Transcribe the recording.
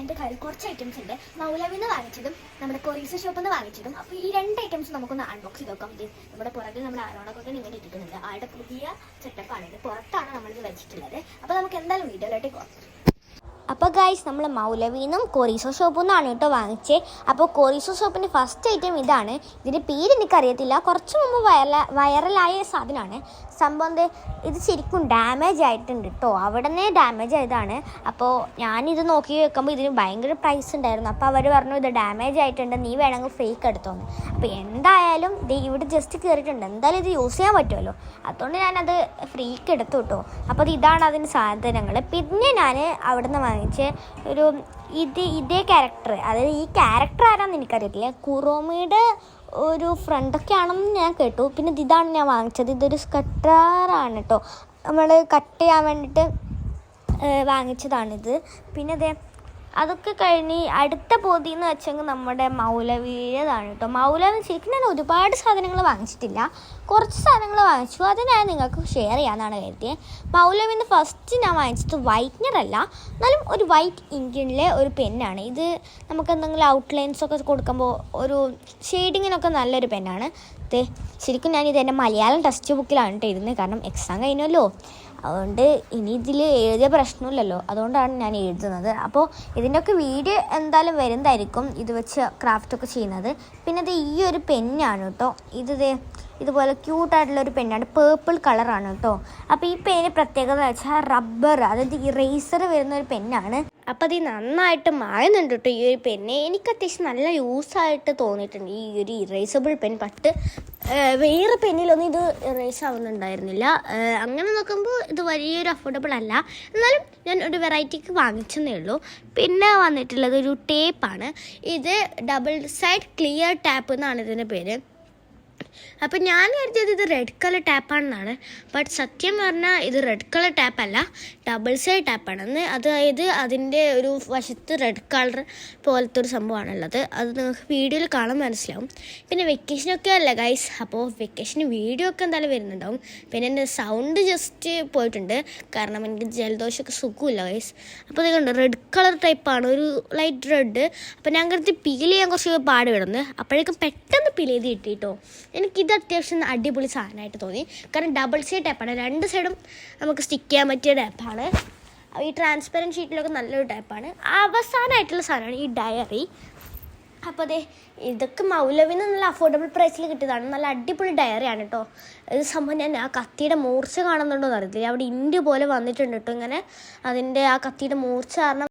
എൻ്റെ കയ്യിൽ കുറച്ച് ഐറ്റംസ് ഉണ്ട്. മൗലവിൽ നിന്ന് വാങ്ങിച്ചതും നമ്മുടെ കൊറീസ് ഷോപ്പിൽ നിന്ന് വാങ്ങിച്ചതും. അപ്പോൾ ഈ 2 ഐറ്റംസ് നമുക്കൊന്ന് അൺബോക്സ് ചെയ്ത് നോക്കാം. നമ്മുടെ പുറകിൽ നമ്മുടെ ആരോണൊക്കെ ഇങ്ങനെ ഇരിക്കുന്നുണ്ട്. ആളുടെ പുതിയ സെറ്റപ്പാണിത്. പുറത്താണ് നമ്മളിത് വെച്ചിട്ടുള്ളത്. അപ്പോൾ നമുക്ക് എന്തായാലും വീഡിയോയിലോട്ട് പോകാം. അപ്പോൾ ഗൈസ്, നമ്മൾ മൗലവിൽ നിന്നും കൊറീസോ ഷോപ്പിൽ നിന്നാണ് കേട്ടോ വാങ്ങിച്ചത്. അപ്പോൾ കൊറീസോ ഷോപ്പിൻ്റെ ഫസ്റ്റ് ഐറ്റം ഇതാണ്. ഇതിൻ്റെ പേര് എനിക്കറിയത്തില്ല, കുറച്ച് മുമ്പ് വൈറലായ സാധനമാണ്. സംഭവം ഇത് ശരിക്കും ഡാമേജ് ആയിട്ടുണ്ട് കേട്ടോ. അവിടെ നിന്ന് ഡാമേജ് ആയതാണ്. അപ്പോൾ ഞാനിത് നോക്കി വെക്കുമ്പോൾ ഇതിന് ഭയങ്കര പ്രൈസ് ഉണ്ടായിരുന്നു. അപ്പോൾ അവർ പറഞ്ഞു ഇത് ഡാമേജ് ആയിട്ടുണ്ട്, നീ വേണമെങ്കിൽ ഫേക്ക് എടുത്തോന്ന്. അപ്പോൾ എന്തായാലും ഇവിടെ ജസ്റ്റ് കയറിയിട്ടുണ്ട്, എന്തായാലും ഇത് യൂസ് ചെയ്യാൻ പറ്റുമല്ലോ. അതുകൊണ്ട് ഞാനത് ഫ്രീക്ക് എടുത്തു കേട്ടോ. അപ്പോൾ ഇതാണ് അതിന് സാധനങ്ങൾ. പിന്നെ ഞാൻ അവിടെ നിന്ന് വാങ്ങിച്ച ഒരു ഇതേ ക്യാരക്ടർ, അതായത് ഈ ക്യാരക്ടർ ആരാന്ന് എനിക്കറിയത്തില്ല, കുറോമിയുടെ ഒരു ഫ്രണ്ടൊക്കെ ആണെന്ന് ഞാൻ കേട്ടു. പിന്നെ ഇതാണ് ഞാൻ വാങ്ങിച്ചത്. ഇതൊരു സ്കട്ടറാണ് കേട്ടോ, നമ്മൾ കട്ട് ചെയ്യാൻ വേണ്ടിയിട്ട് വാങ്ങിച്ചതാണിത്. പിന്നെ അതൊക്കെ കഴിഞ്ഞ് അടുത്ത പൊതി എന്ന് വെച്ചെങ്കിൽ നമ്മുടെ മൗലവിയുടേതാണ് കേട്ടോ. മൗലവി ശരിക്കും ഞാൻ ഒരുപാട് സാധനങ്ങൾ വാങ്ങിച്ചിട്ടില്ല, കുറച്ച് സാധനങ്ങൾ വാങ്ങിച്ചു. അത് ഞാൻ നിങ്ങൾക്ക് ഷെയർ ചെയ്യാമെന്നാണ് കരുതിയത്. മൗലവിന്ന് ഫസ്റ്റ് ഞാൻ വാങ്ങിച്ചത് വൈറ്റ്നർ അല്ല, എന്നാലും ഒരു വൈറ്റ് ഇങ്കിലെ ഒരു പെന്നാണ്. ഇത് നമുക്ക് എന്തെങ്കിലും ഔട്ട്ലൈൻസൊക്കെ കൊടുക്കുമ്പോൾ ഒരു ഷെയ്ഡിങ്ങിനൊക്കെ നല്ലൊരു പെന്നാണ്. ശരിക്കും ഞാനിത് എൻ്റെ മലയാളം ടെക്സ്റ്റ് ബുക്കിലാണ് കേട്ടോ ഇരുന്നത്, കാരണം എക്സാം കഴിഞ്ഞല്ലോ. അതുകൊണ്ട് ഇനി ഇതിൽ എഴുതിയ പ്രശ്നമില്ലല്ലോ, അതുകൊണ്ടാണ് ഞാൻ എഴുതുന്നത്. അപ്പോൾ ഇതിൻ്റെയൊക്കെ വീഡിയോ എന്തായാലും വരുന്നതായിരിക്കും, ഇത് വെച്ച് ക്രാഫ്റ്റൊക്കെ ചെയ്യുന്നത്. പിന്നെ ഈ ഒരു പെന്നാണ് കേട്ടോ. ഇതുപോലെ ക്യൂട്ടായിട്ടുള്ളൊരു പെന്നാണ്, പേർപ്പിൾ കളറാണ് കേട്ടോ. അപ്പോൾ ഈ പെന്നിന് പ്രത്യേകത എന്ന് വെച്ചാൽ റബ്ബർ, അതായത് ഇറേസർ വരുന്ന ഒരു പെന്നാണ്. അപ്പോൾ അത് നന്നായിട്ട് മായുന്നുണ്ട് കേട്ടോ ഈ ഒരു പെന്ന്. എനിക്ക് അത്യാവശ്യം നല്ല യൂസായിട്ട് തോന്നിയിട്ടുണ്ട് ഈ ഒരു ഇറേസബിൾ പെൻ. വേറെ പെന്നിലൊന്നും ഇത് ഇറേസ് ആവുന്നുണ്ടായിരുന്നില്ല. അങ്ങനെ നോക്കുമ്പോൾ ഇത് വലിയൊരു അഫോർഡബിൾ അല്ല, എന്നാലും ഞാൻ ഒരു വെറൈറ്റിക്ക് വാങ്ങിച്ചെന്നേ ഉള്ളൂ. പിന്നെ വന്നിട്ടുള്ളത് ഒരു ടേപ്പാണ്. ഇത് ഡബിൾ സൈഡ് ക്ലിയർ ടാപ്പ് എന്നാണ് ഇതിൻ്റെ പേര്. അപ്പം ഞാൻ കരുതിയത് ഇത് റെഡ് കളർ ടാപ്പാണെന്നാണ്. ബട്ട് സത്യം പറഞ്ഞാൽ ഇത് റെഡ് കളർ ടാപ്പല്ല, ഡബിൾ സൈഡ് ടാപ്പാണെന്ന്. അതായത് അതിൻ്റെ ഒരു വശത്ത് റെഡ് കളർ പോലത്തെ ഒരു സംഭവമാണുള്ളത്. അത് നിങ്ങൾക്ക് വീഡിയോയിൽ കാണാൻ മനസ്സിലാവും. പിന്നെ വെക്കേഷനൊക്കെ അല്ല ഗൈസ്, അപ്പോൾ വെക്കേഷന് വീഡിയോ ഒക്കെ എന്തായാലും വരുന്നുണ്ടാവും. പിന്നെ എൻ്റെ സൗണ്ട് ജസ്റ്റ് പോയിട്ടുണ്ട്, കാരണം എനിക്ക് ജലദോഷമൊക്കെ സുഖമില്ല ഗൈസ്. അപ്പോൾ ഇത് കണ്ടോ, റെഡ് കളർ ടൈപ്പാണ്, ഒരു ലൈറ്റ് റെഡ്. അപ്പോൾ ഞാൻ കരുതി പീൽ ചെയ്യാൻ കുറച്ച് പാട് വിടുന്നത്, അപ്പോഴേക്കും പെട്ടെന്ന് പീൽ ചെയ്ത് കിട്ടിയിട്ടോ. എനിക്കിത് അത്യാവശ്യം അടിപൊളി സാധനമായിട്ട് തോന്നി, കാരണം ഡബിൾ സൈഡ് ടാപ്പാണ്, 2 സൈഡും നമുക്ക് സ്റ്റിക്ക് ചെയ്യാൻ പറ്റിയ ടാപ്പാണ്. ഈ ട്രാൻസ്പെറൻറ്റ് ഷീറ്റിലൊക്കെ നല്ലൊരു ടാപ്പാണ്. അവസാനമായിട്ടുള്ള സാധനമാണ് ഈ ഡയറി. അപ്പോൾ ഇതൊക്കെ മൗലവിൽ നിന്ന് നല്ല അഫോർഡബിൾ പ്രൈസിൽ കിട്ടിയതാണ്. നല്ല അടിപൊളി ഡയറിയാണ് കേട്ടോ. ഇത് സംഭവം ഞാൻ ആ കത്തിയുടെ മൂർച്ച കാണുന്നുണ്ടോ എന്ന് അറിയത്തില്ല, അവിടെ ഇൻഡ് പോലെ വന്നിട്ടുണ്ട് കേട്ടോ. ഇങ്ങനെ അതിൻ്റെ ആ കത്തിയുടെ മൂർച്ച കാരണം